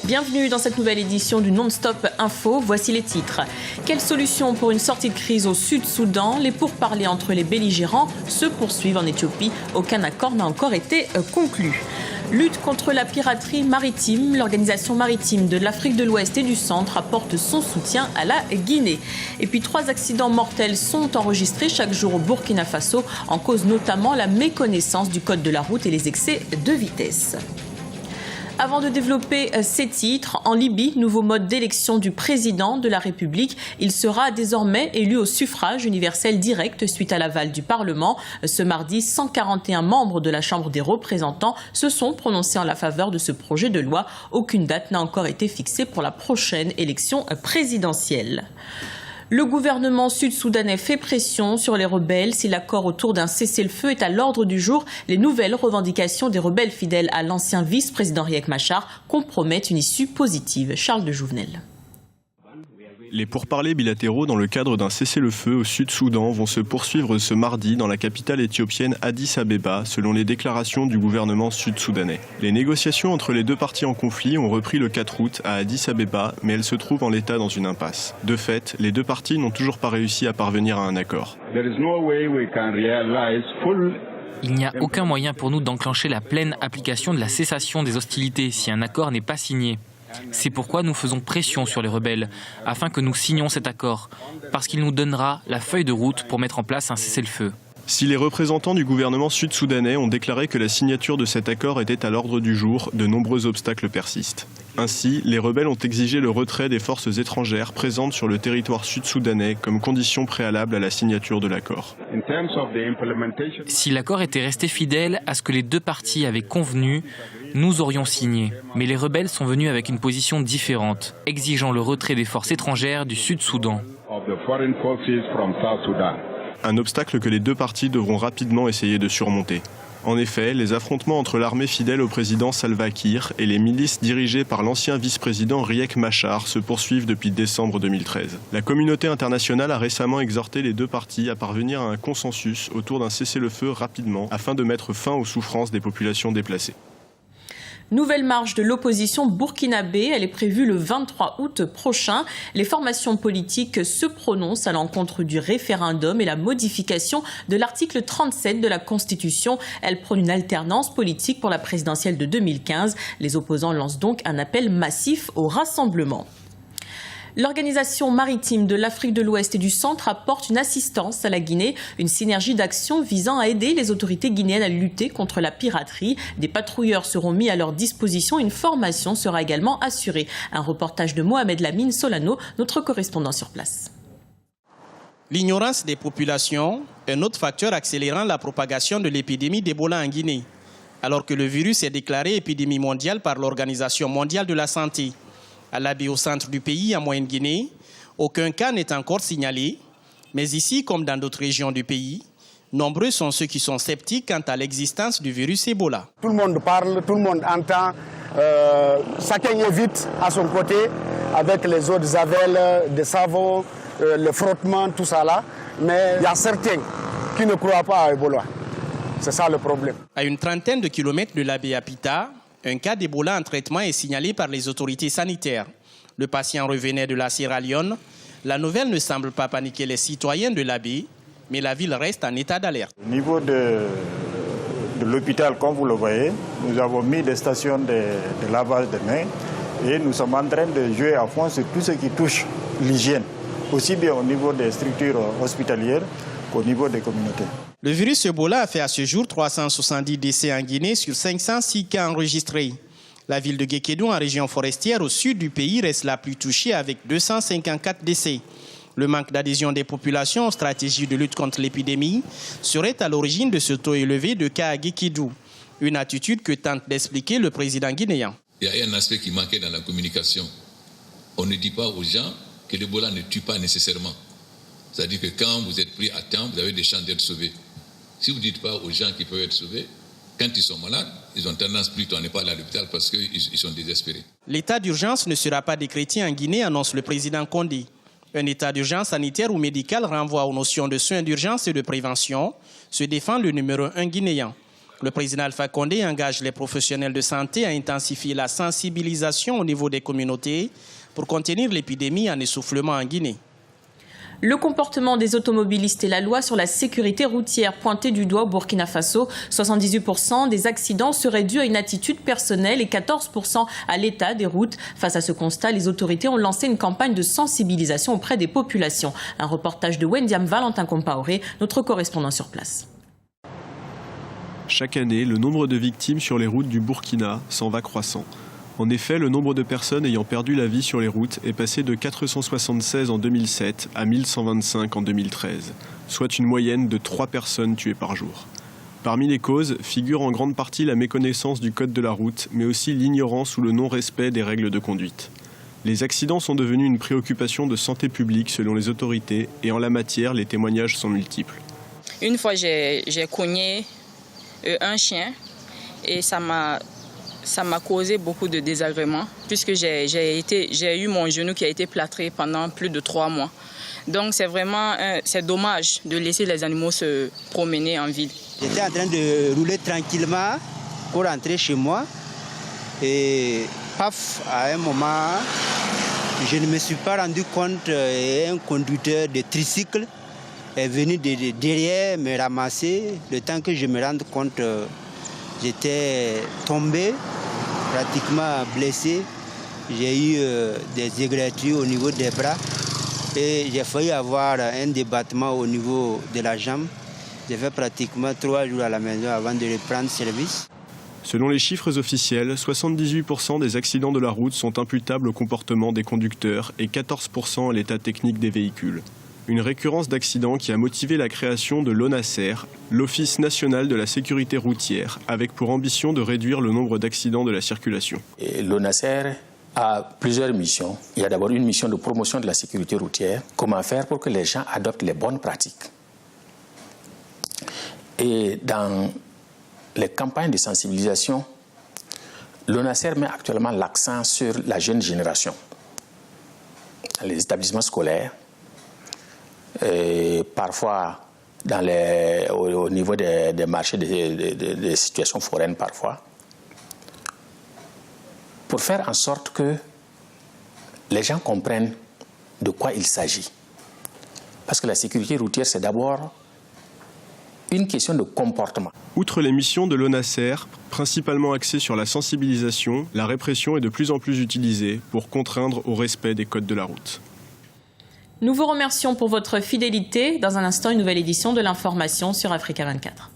Bienvenue dans cette nouvelle édition du Non-Stop Info. Voici les titres. Quelle solution pour une sortie de crise au Sud-Soudan? Les pourparlers entre les belligérants se poursuivent en Éthiopie. Aucun accord n'a encore été conclu. Lutte contre la piraterie maritime. L'Organisation maritime de l'Afrique de l'Ouest et du Centre apporte son soutien à la Guinée. Et puis 3 accidents mortels sont enregistrés chaque jour au Burkina Faso, en cause notamment la méconnaissance du code de la route et les excès de vitesse. Avant de développer ces titres, en Libye, nouveau mode d'élection du président de la République. Il sera désormais élu au suffrage universel direct suite à l'aval du Parlement. Ce mardi, 141 membres de la Chambre des représentants se sont prononcés en la faveur de ce projet de loi. Aucune date n'a encore été fixée pour la prochaine élection présidentielle. Le gouvernement sud-soudanais fait pression sur les rebelles. Si l'accord autour d'un cessez-le-feu est à l'ordre du jour, les nouvelles revendications des rebelles fidèles à l'ancien vice-président Riek Machar compromettent une issue positive. Charles de Jouvenel. Les pourparlers bilatéraux dans le cadre d'un cessez-le-feu au Sud-Soudan vont se poursuivre ce mardi dans la capitale éthiopienne Addis Abeba, selon les déclarations du gouvernement sud-soudanais. Les négociations entre les deux parties en conflit ont repris le 4 août à Addis Abeba, mais elles se trouvent en l'état dans une impasse. De fait, les deux parties n'ont toujours pas réussi à parvenir à un accord. Il n'y a aucun moyen pour nous d'enclencher la pleine application de la cessation des hostilités si un accord n'est pas signé. C'est pourquoi nous faisons pression sur les rebelles, afin que nous signions cet accord, parce qu'il nous donnera la feuille de route pour mettre en place un cessez-le-feu. Si les représentants du gouvernement sud-soudanais ont déclaré que la signature de cet accord était à l'ordre du jour, de nombreux obstacles persistent. Ainsi, les rebelles ont exigé le retrait des forces étrangères présentes sur le territoire sud-soudanais comme condition préalable à la signature de l'accord. Si l'accord était resté fidèle à ce que les deux parties avaient convenu, nous aurions signé. Mais les rebelles sont venus avec une position différente, exigeant le retrait des forces étrangères du Sud-Soudan. Un obstacle que les deux parties devront rapidement essayer de surmonter. En effet, les affrontements entre l'armée fidèle au président Salva Kiir et les milices dirigées par l'ancien vice-président Riek Machar se poursuivent depuis décembre 2013. La communauté internationale a récemment exhorté les deux parties à parvenir à un consensus autour d'un cessez-le-feu rapidement afin de mettre fin aux souffrances des populations déplacées. Nouvelle marche de l'opposition burkinabé, elle est prévue le 23 août prochain. Les formations politiques se prononcent à l'encontre du référendum et la modification de l'article 37 de la Constitution. Elle prône une alternance politique pour la présidentielle de 2015. Les opposants lancent donc un appel massif au rassemblement. L'Organisation maritime de l'Afrique de l'Ouest et du Centre apporte une assistance à la Guinée, une synergie d'action visant à aider les autorités guinéennes à lutter contre la piraterie. Des patrouilleurs seront mis à leur disposition, une formation sera également assurée. Un reportage de Mohamed Lamine Solano, notre correspondant sur place. L'ignorance des populations est un autre facteur accélérant la propagation de l'épidémie d'Ebola en Guinée, alors que le virus est déclaré épidémie mondiale par l'Organisation mondiale de la santé. À l'Abbé, au centre du pays, en Moyenne-Guinée, aucun cas n'est encore signalé. Mais ici, comme dans d'autres régions du pays, nombreux sont ceux qui sont sceptiques quant à l'existence du virus Ebola. Tout le monde parle, tout le monde entend. Chacun évite à son côté avec les eaux de Javel, des savons, le frottement, tout ça là. Mais il y a certains qui ne croient pas à Ebola. C'est ça le problème. À une trentaine de kilomètres de l'Abbé à Pita, un cas d'Ebola en traitement est signalé par les autorités sanitaires. Le patient revenait de la Sierra Leone. La nouvelle ne semble pas paniquer les citoyens de l'Abbé, mais la ville reste en état d'alerte. Au niveau de l'hôpital, comme vous le voyez, nous avons mis des stations de lavage de mains et nous sommes en train de jouer à fond sur tout ce qui touche l'hygiène, aussi bien au niveau des structures hospitalières qu'au niveau des communautés. Le virus Ebola a fait à ce jour 370 décès en Guinée sur 506 cas enregistrés. La ville de Guékédou, en région forestière au sud du pays, reste la plus touchée avec 254 décès. Le manque d'adhésion des populations aux stratégies de lutte contre l'épidémie serait à l'origine de ce taux élevé de cas à Guékédou. Une attitude que tente d'expliquer le président guinéen. Il y a un aspect qui manquait dans la communication. On ne dit pas aux gens que l'Ebola ne tue pas nécessairement. C'est-à-dire que quand vous êtes pris à temps, vous avez des chances d'être sauvés. Si vous ne dites pas aux gens qui peuvent être sauvés, quand ils sont malades, ils ont tendance plutôt à ne pas aller à l'hôpital parce qu'ils sont désespérés. L'état d'urgence ne sera pas décrété en Guinée, annonce le président Condé. Un état d'urgence sanitaire ou médical renvoie aux notions de soins d'urgence et de prévention, se défend le numéro 1 guinéen. Le président Alpha Condé engage les professionnels de santé à intensifier la sensibilisation au niveau des communautés pour contenir l'épidémie en essoufflement en Guinée. Le comportement des automobilistes et la loi sur la sécurité routière pointée du doigt au Burkina Faso. 78% des accidents seraient dus à une attitude personnelle et 14% à l'état des routes. Face à ce constat, les autorités ont lancé une campagne de sensibilisation auprès des populations. Un reportage de Wendiam Valentin Compaoré, notre correspondant sur place. Chaque année, le nombre de victimes sur les routes du Burkina s'en va croissant. En effet, le nombre de personnes ayant perdu la vie sur les routes est passé de 476 en 2007 à 1125 en 2013, soit une moyenne de 3 personnes tuées par jour. Parmi les causes figure en grande partie la méconnaissance du code de la route, mais aussi l'ignorance ou le non-respect des règles de conduite. Les accidents sont devenus une préoccupation de santé publique selon les autorités et en la matière, les témoignages sont multiples. Une fois, j'ai cogné un chien et ça m'a causé beaucoup de désagréments puisque j'ai eu mon genou qui a été plâtré pendant plus de 3 mois. Donc c'est dommage de laisser les animaux se promener en ville. J'étais en train de rouler tranquillement pour rentrer chez moi et paf, à un moment, je ne me suis pas rendu compte et un conducteur de tricycle est venu derrière me ramasser. Le temps que je me rende compte, j'étais tombé, pratiquement blessé. J'ai eu des égratignures au niveau des bras et j'ai failli avoir un débattement au niveau de la jambe. J'ai fait pratiquement 3 jours à la maison avant de reprendre service. Selon les chiffres officiels, 78% des accidents de la route sont imputables au comportement des conducteurs et 14% à l'état technique des véhicules. Une récurrence d'accidents qui a motivé la création de l'ONASER, l'Office national de la sécurité routière, avec pour ambition de réduire le nombre d'accidents de la circulation. L'ONASER a plusieurs missions. Il y a d'abord une mission de promotion de la sécurité routière. Comment faire pour que les gens adoptent les bonnes pratiques. Et dans les campagnes de sensibilisation, l'ONASER met actuellement l'accent sur la jeune génération. Dans les établissements scolaires, et parfois au niveau des marchés des situations foraines parfois, pour faire en sorte que les gens comprennent de quoi il s'agit. Parce que la sécurité routière, c'est d'abord une question de comportement. Outre les missions de l'ONASER, principalement axées sur la sensibilisation, la répression est de plus en plus utilisée pour contraindre au respect des codes de la route. Nous vous remercions pour votre fidélité. Dans un instant, une nouvelle édition de l'information sur Africa 24.